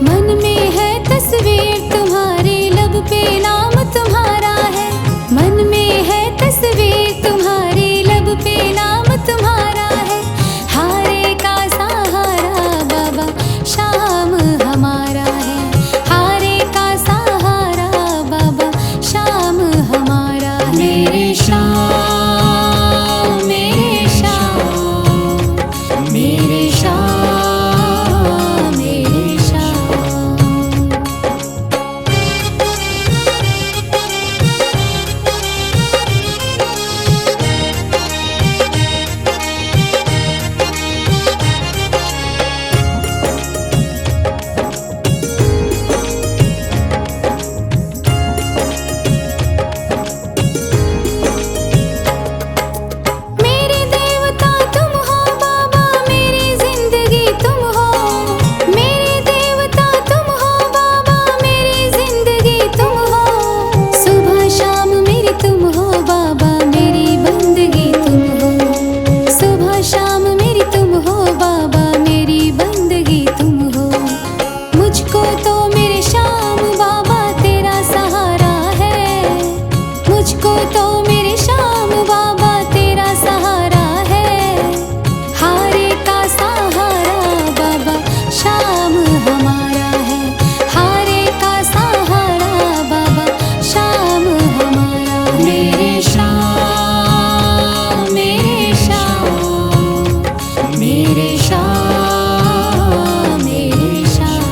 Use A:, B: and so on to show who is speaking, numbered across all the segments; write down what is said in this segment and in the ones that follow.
A: मन में है तस्वीर तुम्हारी, लब पे नाम तुम्हारा है। मन में है तस्वीर तुम्हारी, लब पे नाम तुम्हारा है। हारे का सहारा बाबा शाम हमारा है। हारे का सहारा बाबा शाम हमारा है। मेरे शाम, मेरे शाम, मेरे शाम, मेरे शाम। मेरे देवता तुम हो बाबा, मेरी जिंदगी तुम हो। मेरे देवता तुम हो बाबा, मेरी जिंदगी तुम हो। सुबह शाम मेरी तुम हो बाबा, मेरी बंदगी तुम हो। सुबह शाम मेरी तुम हो बाबा, मेरी बंदगी तुम हो। मुझको तो मेरे शाम बाबा तेरा सहारा है। मुझको तो मेरे शाम बाबा तेरा सहारा है। हारे का सहारा बाबा शाम हमारा है। हारे का सहारा बाबा शाम हमारा है। मेरे शाम, मेरे शाम, मेरे शाम, मेरे शाम।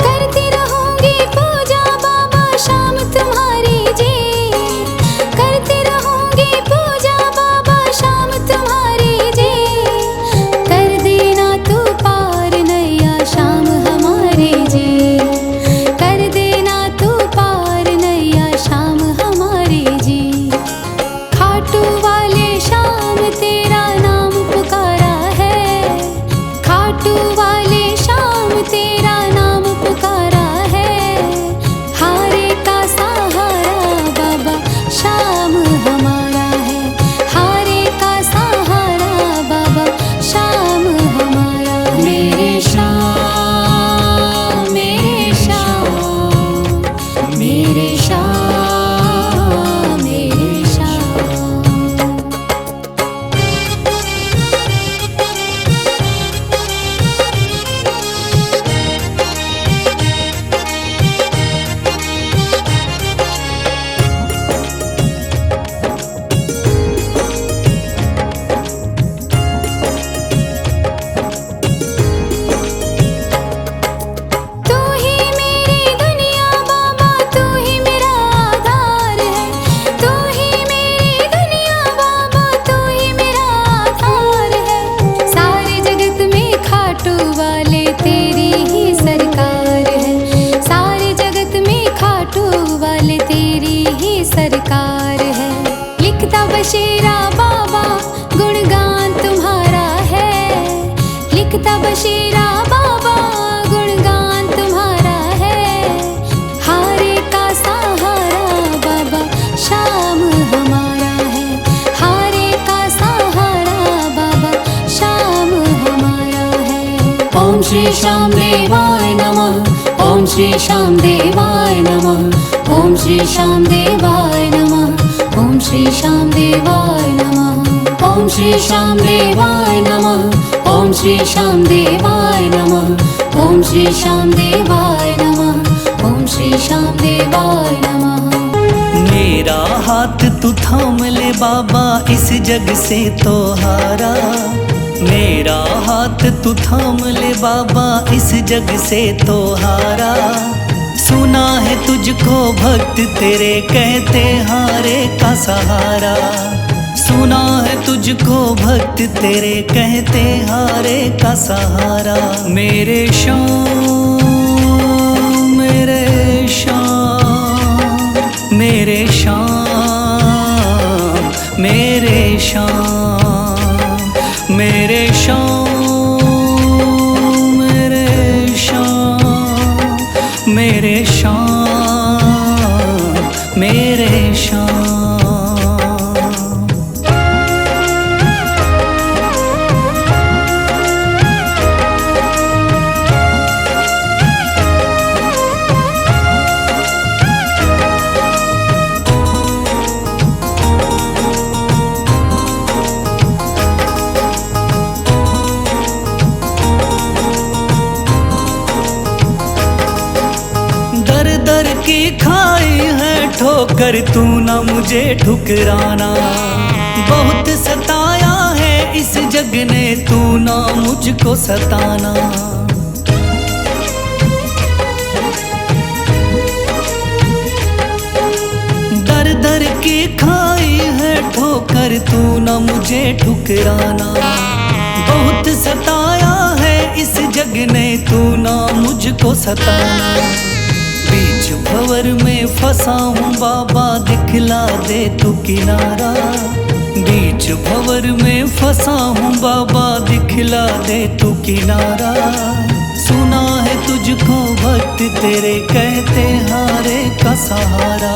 A: करती रहूंगी पूजा बाबा शाम तुम्हारी जी। करती रहूंगी पूजा बाबा शाम तुम्हारी जी। कर देना तू पार नैया शाम हमारी जी। कर देना तू पार नैया शाम हमारी जी। खाटू वाले शाम तेरा नाम पुकारा है। खाटू वाले शाम तेरा नाम पुकारा है। हारे का सहारा बाबा शाम हमारा है। हारे का सहारा बाबा शाम हमारा है। मेरे शाम, मेरे शाम, मेरे शाम, मेरे शाम। तू ही मेरी दुनिया बाबा, तू ही मेरा आधार है। तू ही मेरी दुनिया बाबा, तू ही मेरा आधार है। सारे जगत में खाटू वाले तेरी ही सरकार है। सारे जगत में खाटू वाले तेरी ही सरकार है। लिखता बशीरा बाबा गुणगान तुम्हारा है। लिखता बशीरा बाबा गुणगान तुम्हारा है। हारे का सहारा बाबा शाम हमारा है। हारे का सहारा बाबा शाम हमारा है। ओम श्री श्याम देवाय नमः। ओम श्री श्याम देवाय नमः। ओम श्री श्याम देवाय नमः। ओम श्री श्याम देवाय नमः। ओम श्री श्याम देवाय नमः। ओम श्री श्याम देवाय नमः। ओम श्री श्याम देवाय नमः। ओम श्री श्याम देवाय नमः।
B: मेरा हाथ तू थाम ले बाबा, इस जग से तो हारा। मेरा हाथ तू थाम ले बाबा, इस जग से तो हारा। सुना है तुझको भक्त तेरे कहते हारे का सहारा। सुना है तुझको भक्त तेरे कहते हारे का सहारा। मेरे श्याम, मेरे श्याम, मेरे श्याम, मेरे श्याम, मेरे श्याम, मेरे शाम, मेरे शाम। दर की खाई है ठोकर, तू ना मुझे ठुकराना। बहुत सताया है इस जग ने, तू ना मुझको सताना। दर दर की खाई है ठोकर, तू ना मुझे ठुकराना। बहुत सताया है इस जग ने, तू ना मुझको सताना। बीच भंवर में फंसा हूँ बाबा, दिखला दे तू किनारा। बीच भंवर में फंसा हूँ बाबा, दिखला दे तू किनारा। सुना है तुझको भक्त तेरे कहते हारे का सहारा।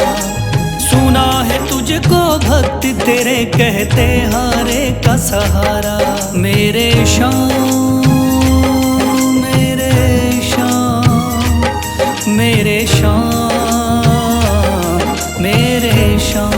B: सुना है तुझको भक्त तेरे कहते हारे का सहारा। मेरे शाम, मेरे शाम, मेरे शाम, मेरे शाम।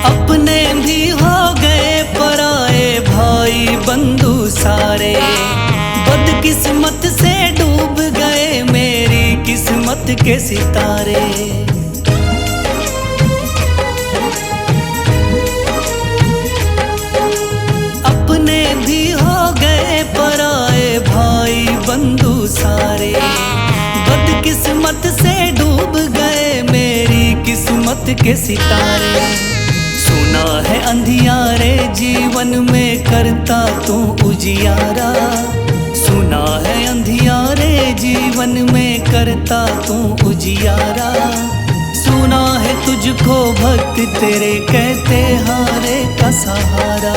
B: अपने भी हो गए पराए भाई बंधु सारे। बदकिस्मत से डूब गए मेरी किस्मत के सितारे। अपने भी हो गए पराए भाई बंधु सारे। बदकिस्मत से डूब गए मेरी किस्मत के सितारे। सुना है अंधियारे जीवन में करता तू उजियारा। सुना है अंधियारे जीवन में करता तू उजियारा। सुना है तुझको भक्त तेरे कहते हारे का सहारा।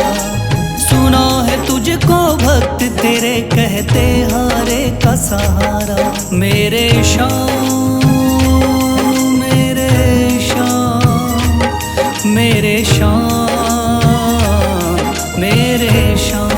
B: सुना है तुझको भक्त तेरे कहते हारे का सहारा। मेरे शाम, मेरे शाम, मेरे शाम, मेरे शाम।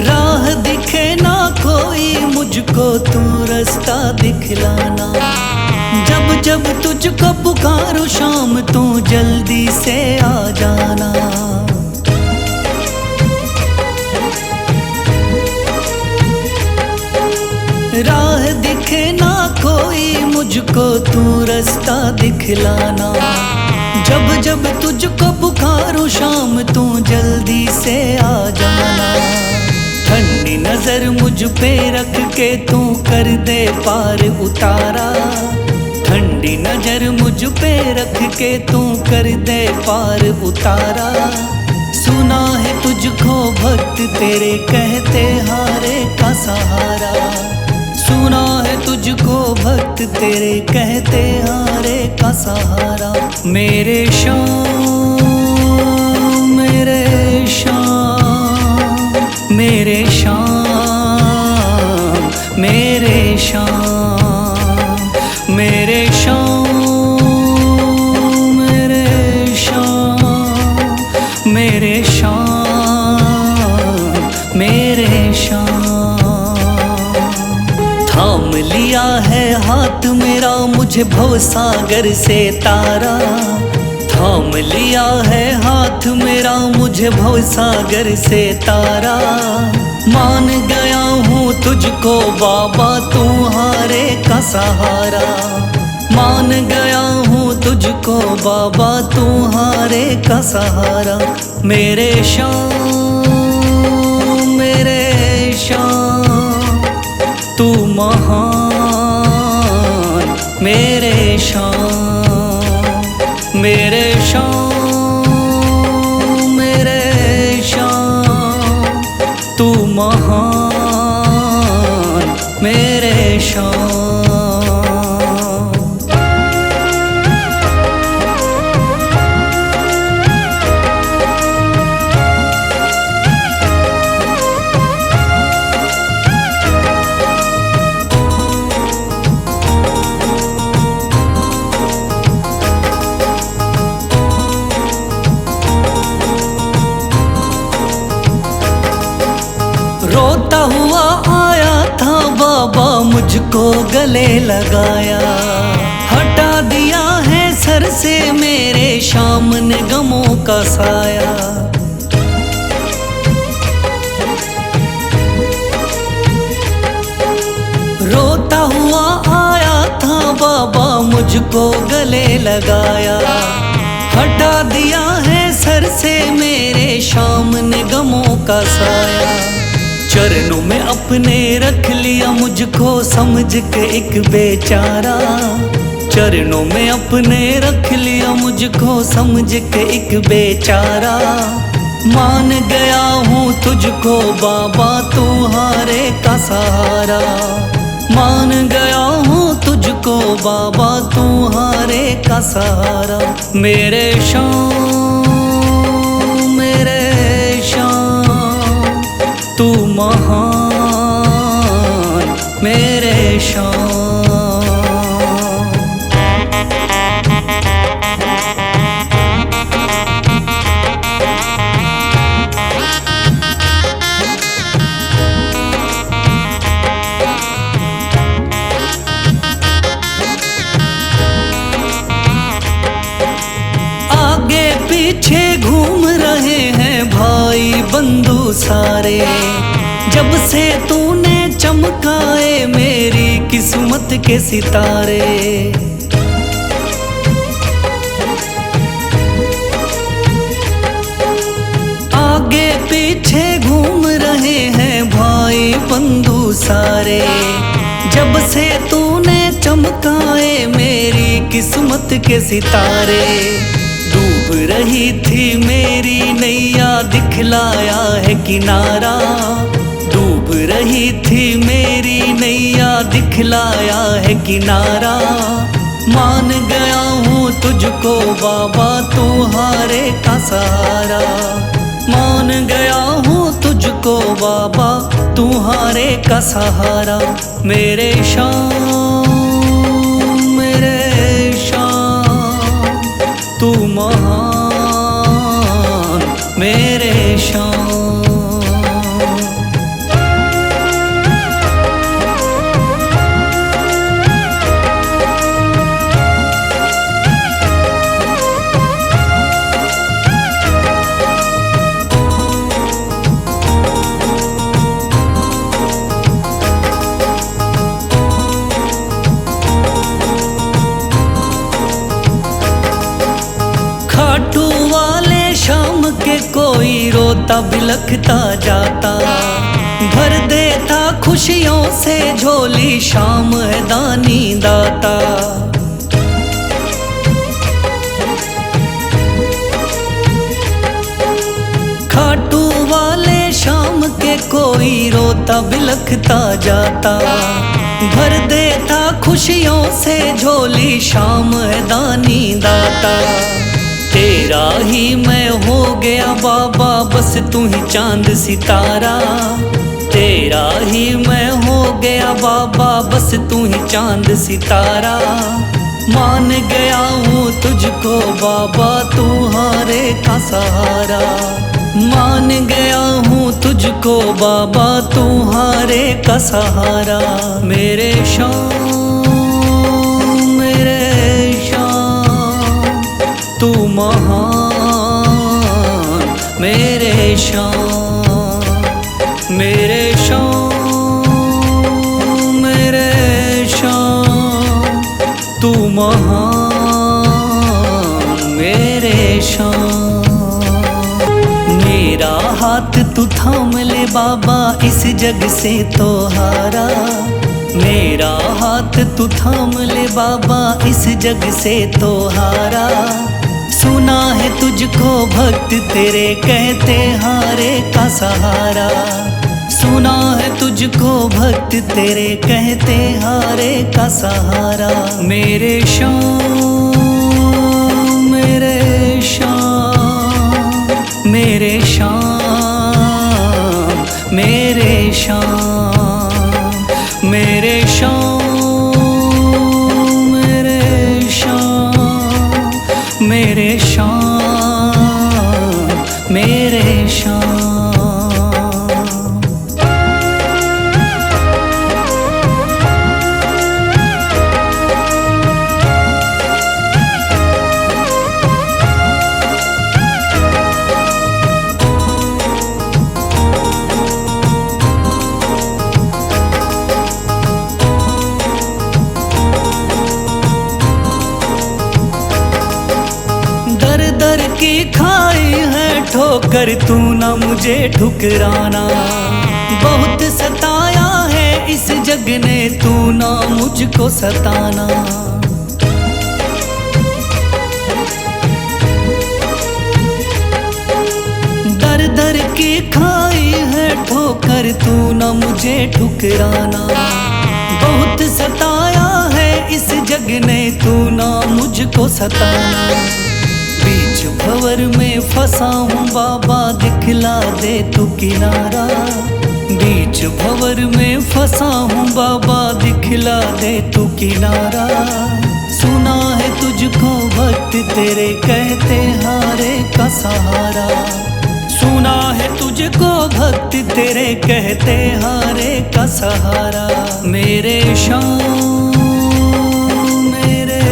B: राह दिखे ना कोई मुझको, तू रास्ता दिखलाना। जब जब तुझको पुकारूं शाम, तू जल्दी से आ जाना। राह दिखे ना कोई मुझको, तू रास्ता दिखलाना। जब जब तुझको पुकारूं शाम, तू जल्दी से आ जाना। ठंडी नजर मुझ पे रख के तू कर दे पार उतारा। ठंडी नजर मुझ पे रख के तू कर दे पार उतारा। सुना है तुझको भक्त तेरे कहते हारे का सहारा। सुना है तुझको भक्त तेरे कहते हारे का सहारा। मेरे शाम, मेरे शाम, मेरे शाम, मेरे शाम, मेरे शाम, मेरे शाम, मेरे शाम, मेरे शाम। थाम लिया है हाथ मेरा मुझे भवसागर से तारा। थाम लिया है हाथ मेरा मुझे भवसागर से तारा। मान गया हूँ तुझको बाबा तुम्हारे का सहारा। मान गया हूँ तुझको बाबा तुम्हारे का सहारा। मेरे शाम मेरे शाम तू महान। मेरे शाम मेरे शाम मेरे शाम तू महान। मेरे शाम। रोता हुआ आया था बाबा मुझको गले लगाया। हटा दिया है सर से मेरे शाम ने गमों का साया। रोता हुआ आया था बाबा मुझको गले लगाया। हटा दिया है सर से मेरे शाम ने गमों का साया। चरणों में अपने रख लिया मुझको समझ के एक बेचारा। चरणों में अपने रख लिया मुझको समझ के एक बेचारा। मान गया हूँ तुझको बाबा तुम्हारे का सहारा। मान गया हूँ तुझको बाबा तुम्हारे का सहारा। मेरे शाम मेरे शाम तू महान। मेरे शाम। आगे पीछे घूम रहे हैं भाई बंधु सारे। जब से तूने चमकाए मेरी किस्मत के सितारे। आगे पीछे घूम रहे हैं भाई बंधु सारे। जब से तूने चमकाए मेरी किस्मत के सितारे। डूब रही थी मेरी नैया दिखलाया है किनारा। डूब रही थी मेरी नैया दिखलाया है किनारा। मान गया हूँ तुझको बाबा तुम्हारे का सहारा। मान गया हूँ तुझको बाबा तुम्हारे का सहारा। मेरे शाम मेरे शाम तू महान। मेरे शाम। खाटू वाले शाम के कोई रोता बिलखता जाता। भर देता खुशियों से झोली शाम है दानी दाता। खाटू वाले शाम के कोई रोता बिलखता जाता। भर देता खुशियों से झोली शाम है दानी दाता। तेरा ही मैं हो गया बाबा बस तू ही चांद सितारा। तेरा ही मैं हो गया बाबा बस तू ही चांद सितारा। मान गया हूँ तुझको बाबा तुम्हारे का सहारा। मान गया हूँ तुझको बाबा तुम्हारे का सहारा। मेरे शाम मेरे शाम तू महान। मेरे शाम मेरे शाम मेरे शाम तू महान मेरे शाम। मेरा हाथ तू थाम ले बाबा इस जग से तो हारा। मेरा हाथ तू थाम ले बाबा इस जग से तो हारा। सुना है तुझको भक्त तेरे कहते हारे का सहारा। सुना है तुझको भक्त तेरे कहते हारे का सहारा। मेरे शाम मेरे शाम मेरे शाम मेरे शाम मेरे शाम मेरे शाम मेरे शाम मेरे शाम। दर की खाई है ठोकर तू ना मुझे ठुकराना। बहुत सताया है इस जग ने तू ना मुझको सताना। दर दर की खाई है ठोकर तू ना मुझे ठुकराना। बहुत सताया है इस जग ने तू ना मुझको सताना। बीच भंवर में फंसा हूँ बाबा दिखला दे तू किनारा। बीच भंवर में फंसा हूँ बाबा दिखला दे तू किनारा। सुना है तुझको भक्त तेरे कहते हारे का सहारा। सुना है तुझको भक्त तेरे कहते हारे का सहारा। मेरे शाम मेरे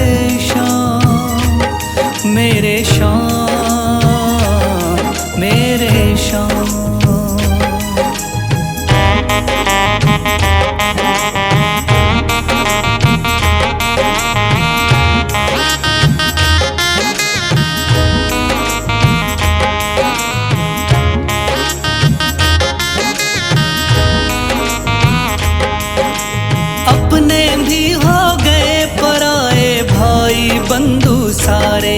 B: शाम मेरे शाम मेरे शाम। अपने भी हो गए पराए भाई बंधु सारे।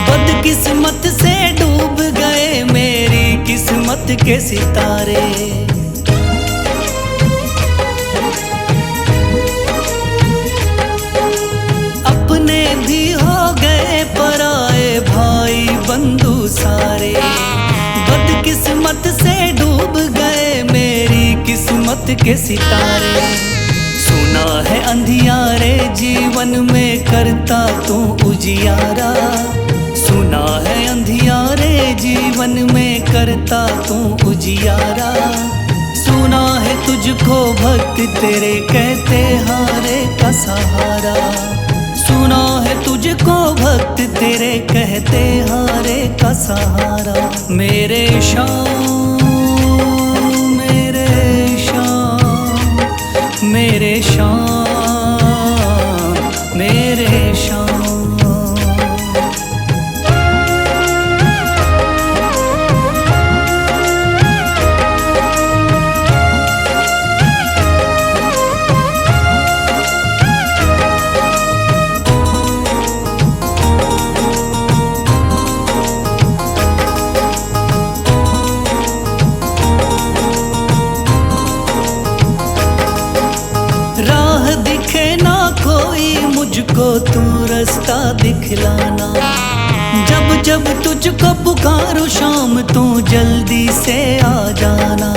B: बदकिस्मत से डूब गए मेरी किस्मत के सितारे। अपने भी हो गए पराए भाई बंधु सारे। बदकिस्मत से डूब गए मेरी किस्मत के सितारे। सुना है अंधियारे जीवन में करता तू उजियारा। सुना है अंधियारे जीवन में करता तू उजियारा। सुना है तुझको भक्त तेरे कहते हारे का सहारा। सुना है तुझको भक्त तेरे कहते हारे का सहारा। मेरे शाम मेरे शाम मेरे शाम मेरे शाम। राह दिखे ना कोई मुझको तू रास्ता दिखलाना। जब जब तुझको पुकारो शाम तू जल्दी से आ जाना।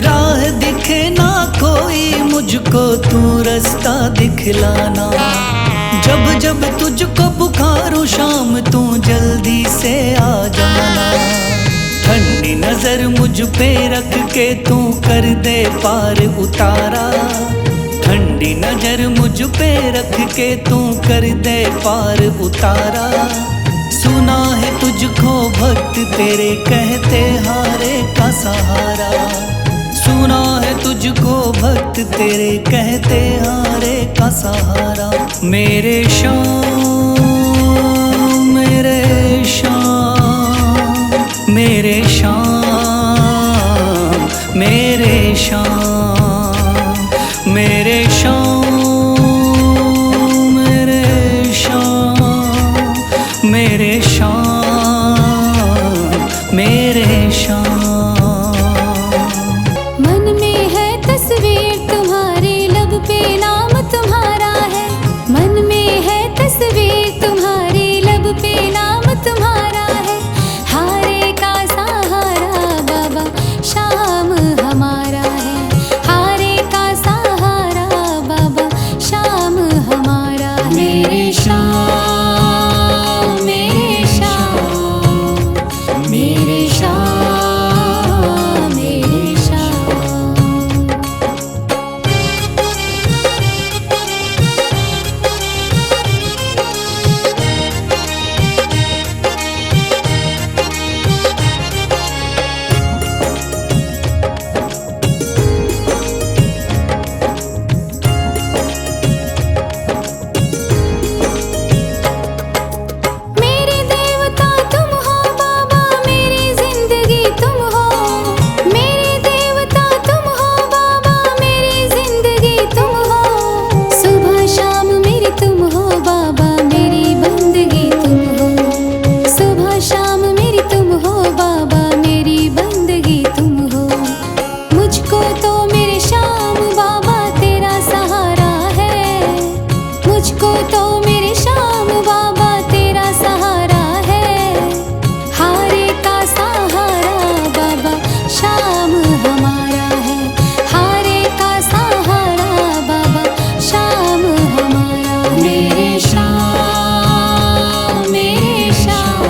B: राह दिखे ना कोई मुझको तू रास्ता दिखलाना। जब जब तुझको पुकारो शाम तू जल्दी से आ जाना। ठंडी नजर मुझ पे रख के तू कर दे पार उतारा। ठंडी नजर मुझ पे रख के तू कर दे पार उतारा। सुना है तुझको भक्त तेरे कहते हारे का सहारा। सुना है तुझको भक्त तेरे कहते हारे का सहारा। मेरे श्याम मेरे श्याम मेरे श्याम मेरे श्याम मेरे श्याम मेरे श्याम मेरे श्याम मेरे श्याम।
A: मन में है तस्वीर तुम्हारी, लब पे नाम तुम्हारा है। मन में है तस्वीर तुम्हारी, लब पे नाम तुम्हारा है। हारे का सहारा बाबा शाम हमारा है। हारे का सहारा बाबा शाम हमारा है। मेरे श्याम मेरे श्याम मेरे श्याम मेरे श्याम। मेरे देवता तुम हो बाबा, मेरी जिंदगी तुम हो। मेरे देवता तुम हो बाबा, मेरी जिंदगी तुम हो। सुबह शाम मेरी तुम हो बाबा, मेरी बंदगी तुम हो। सुबह शाम मेरी तुम हो बाबा, मेरी बंदगी तुम हो। मुझको तो मेरे श्याम बाबा तेरा सहारा है। मुझको तो मेरे श्याम बाबा तेरा सहारा है। हारे का सहारा बाबा शाम हमारा है। हारे का सहारा बाबा शाम हमारा है। मेरे श्याम मेरे श्याम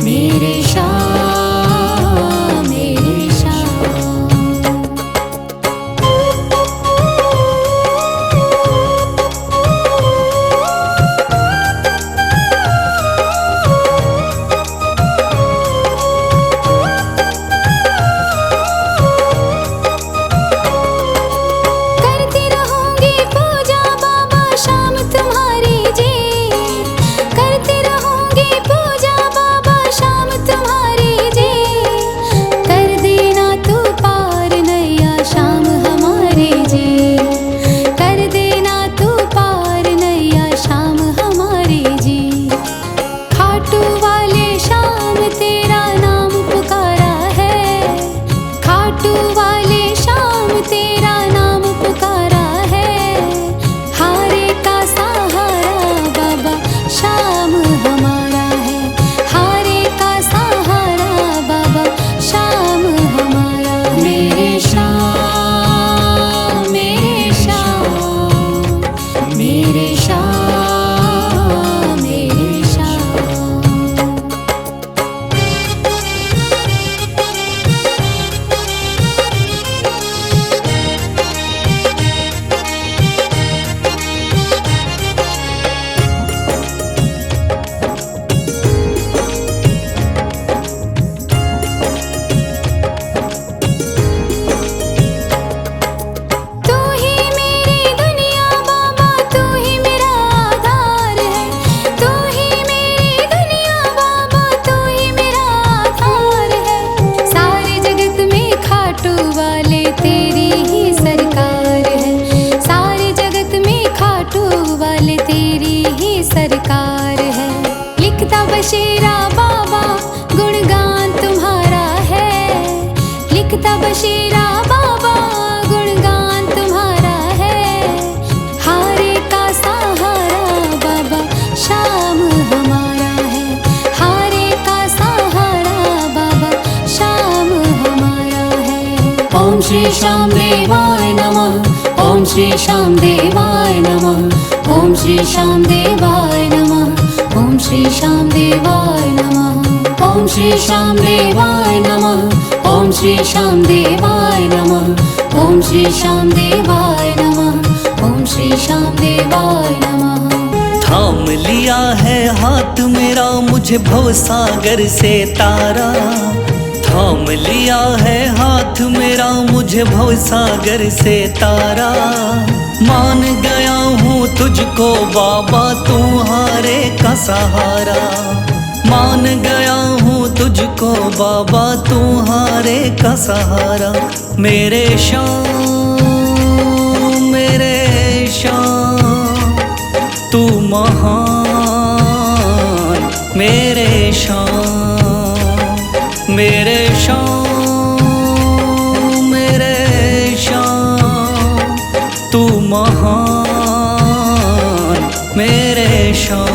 A: मेरे श्याम मेरे श्याम। करती रहूंगी पूजा बाबा शाम तुम्हारी जी। करती रहूंगी पूजा बाबा शाम तुम्हारी जी। कर देना तू पार नैया शाम हमारी जी। कर देना तू पार नैया शाम हमारी जी। खाटू वाले शाम तेरा नाम पुकारा है। खाटू वाले शाम तेरा नाम पुकारा है। हारे का सहारा बाबा शाम हमारा है। हारे का सहारा बाबा शाम हमारा है। मेरे श्याम मेरे श्याम मेरे श्याम मेरे श्याम। तू ही मेरी दुनिया बाबा, तू ही मेरा आधार है। तू ही मेरी दुनिया बाबा, तू ही मेरा आधार है। सारे जगत में खाटू वाले तेरी ही सरकार है। सारे जगत में खाटू वाले तेरी ही सरकार है। लिखता बशीरा बाबा गुणगान तुम्हारा है। लिखता बशीरा बाबा गुणगान तुम्हारा है। हारे का सहारा बाबा शाम हमारा है। हारे का सहारा बाबा शाम हमारा है। ओम श्री श्याम देवाय नमः। ओम श्री श्याम देवाय नमः। ओम श्री श्याम देवाय नमः। ओम श्री श्याम देवाय नमः। ओम श्री श्याम देवाय नमः। ओम श्री श्याम देवाय नमः। ओम श्री श्याम देवाय नमः। ओम श्री श्याम देवाय नमः।
B: थाम लिया है हाथ मेरा मुझे भवसागर से तारा। थाम लिया है हाथ मेरा मुझे भवसागर से तारा। मान गया हूँ तुझको बाबा तुम्हारे का सहारा। मान गया हूँ तुझको बाबा तुम्हारे का सहारा। मेरे श्याम मेरे श्याम तू महान। मेरे श्याम मेरे श्याम मेरे श्याम तू महान। मेरे श्याम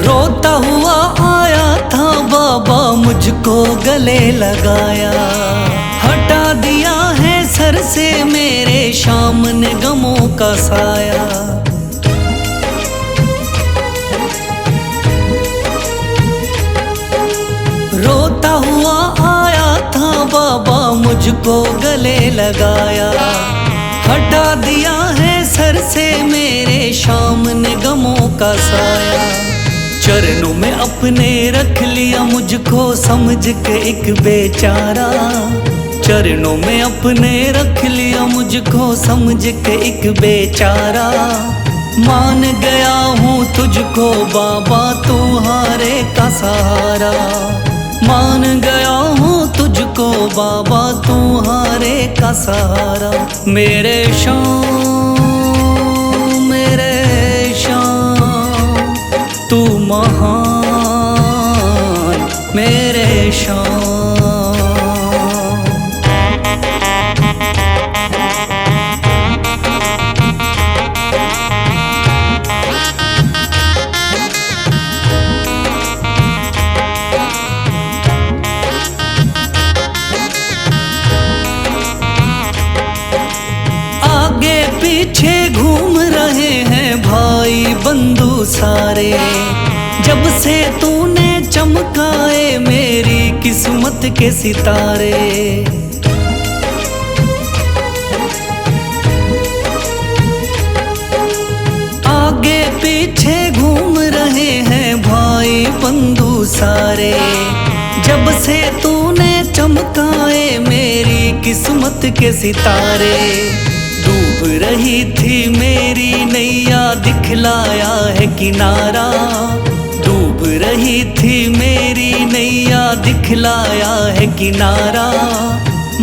B: रोता हुआ आया था बाबा मुझको गले लगाया। हटा दिया है सर से मेरे श्याम ने गमों का साया। रोता हुआ आया था बाबा मुझको गले लगाया। हटा दिया है सर से मेरे श्याम ने गमों का साया। चरणों में अपने रख लिया मुझको समझ के एक बेचारा। चरणों में अपने रख लिया मुझको समझ के एक बेचारा। मान गया हूँ तुझको बाबा तुम्हारे का सहारा। मान गया हूँ तुझको बाबा तुम्हारे का सहारा। मेरे श्याम मेरे श्याम तू महान। मेरे श्याम आगे पीछे घूम रहे हैं भाई बंधु सारे। जब से तूने चमकाए मेरी किस्मत के सितारे। आगे पीछे घूम रहे हैं भाई बंधु सारे। जब से तूने चमकाए मेरी किस्मत के सितारे। डूब रही थी मेरी नैया दिखलाया है किनारा। डूब रही थी मेरी नैया दिखलाया है किनारा।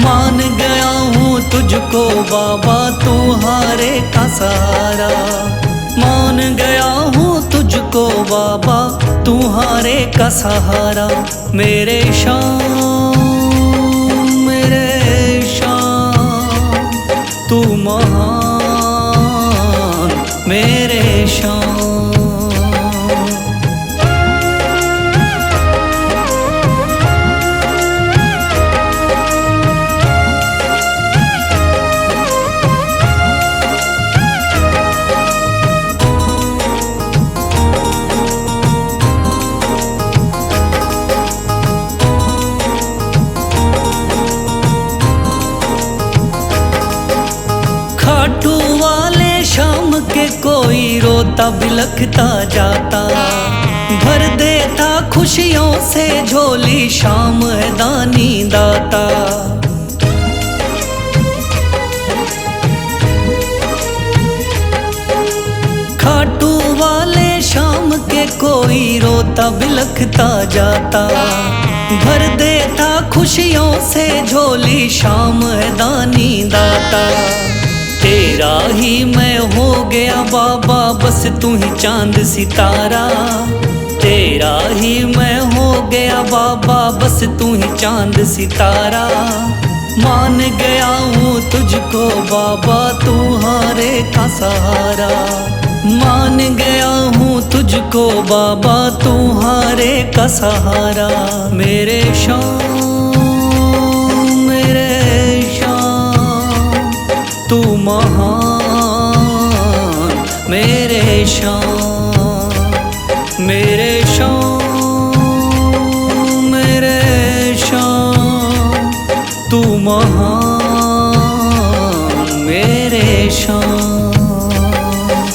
B: मान गया हूँ तुझको बाबा तुम्हारे का सहारा। मान गया हूँ तुझको बाबा तुम्हारे का सहारा। मेरे श्याम मेरे श्याम तू महान। मेरे श्याम खाटू वाले शाम के कोई रोता बिलखता जाता। भर देता खुशियों से झोली शाम है दानी दाता। खाटू वाले शाम के कोई रोता बिलखता जाता। भर देता खुशियों से झोली शाम है दानी दाता। तेरा ही मैं हो गया बाबा बस तू ही चांद सितारा। तेरा ही मैं हो गया बाबा बस तू ही चांद सितारा। मान गया हूँ तुझको बाबा तुम्हारे का सहारा। मान गया हूँ तुझको बाबा, तू हारे का सहारा। मेरे शाम, मेरे शाम, तू महान। मेरे शाम, मेरे शाम, मेरे शाम, तू महान। मेरे शाम।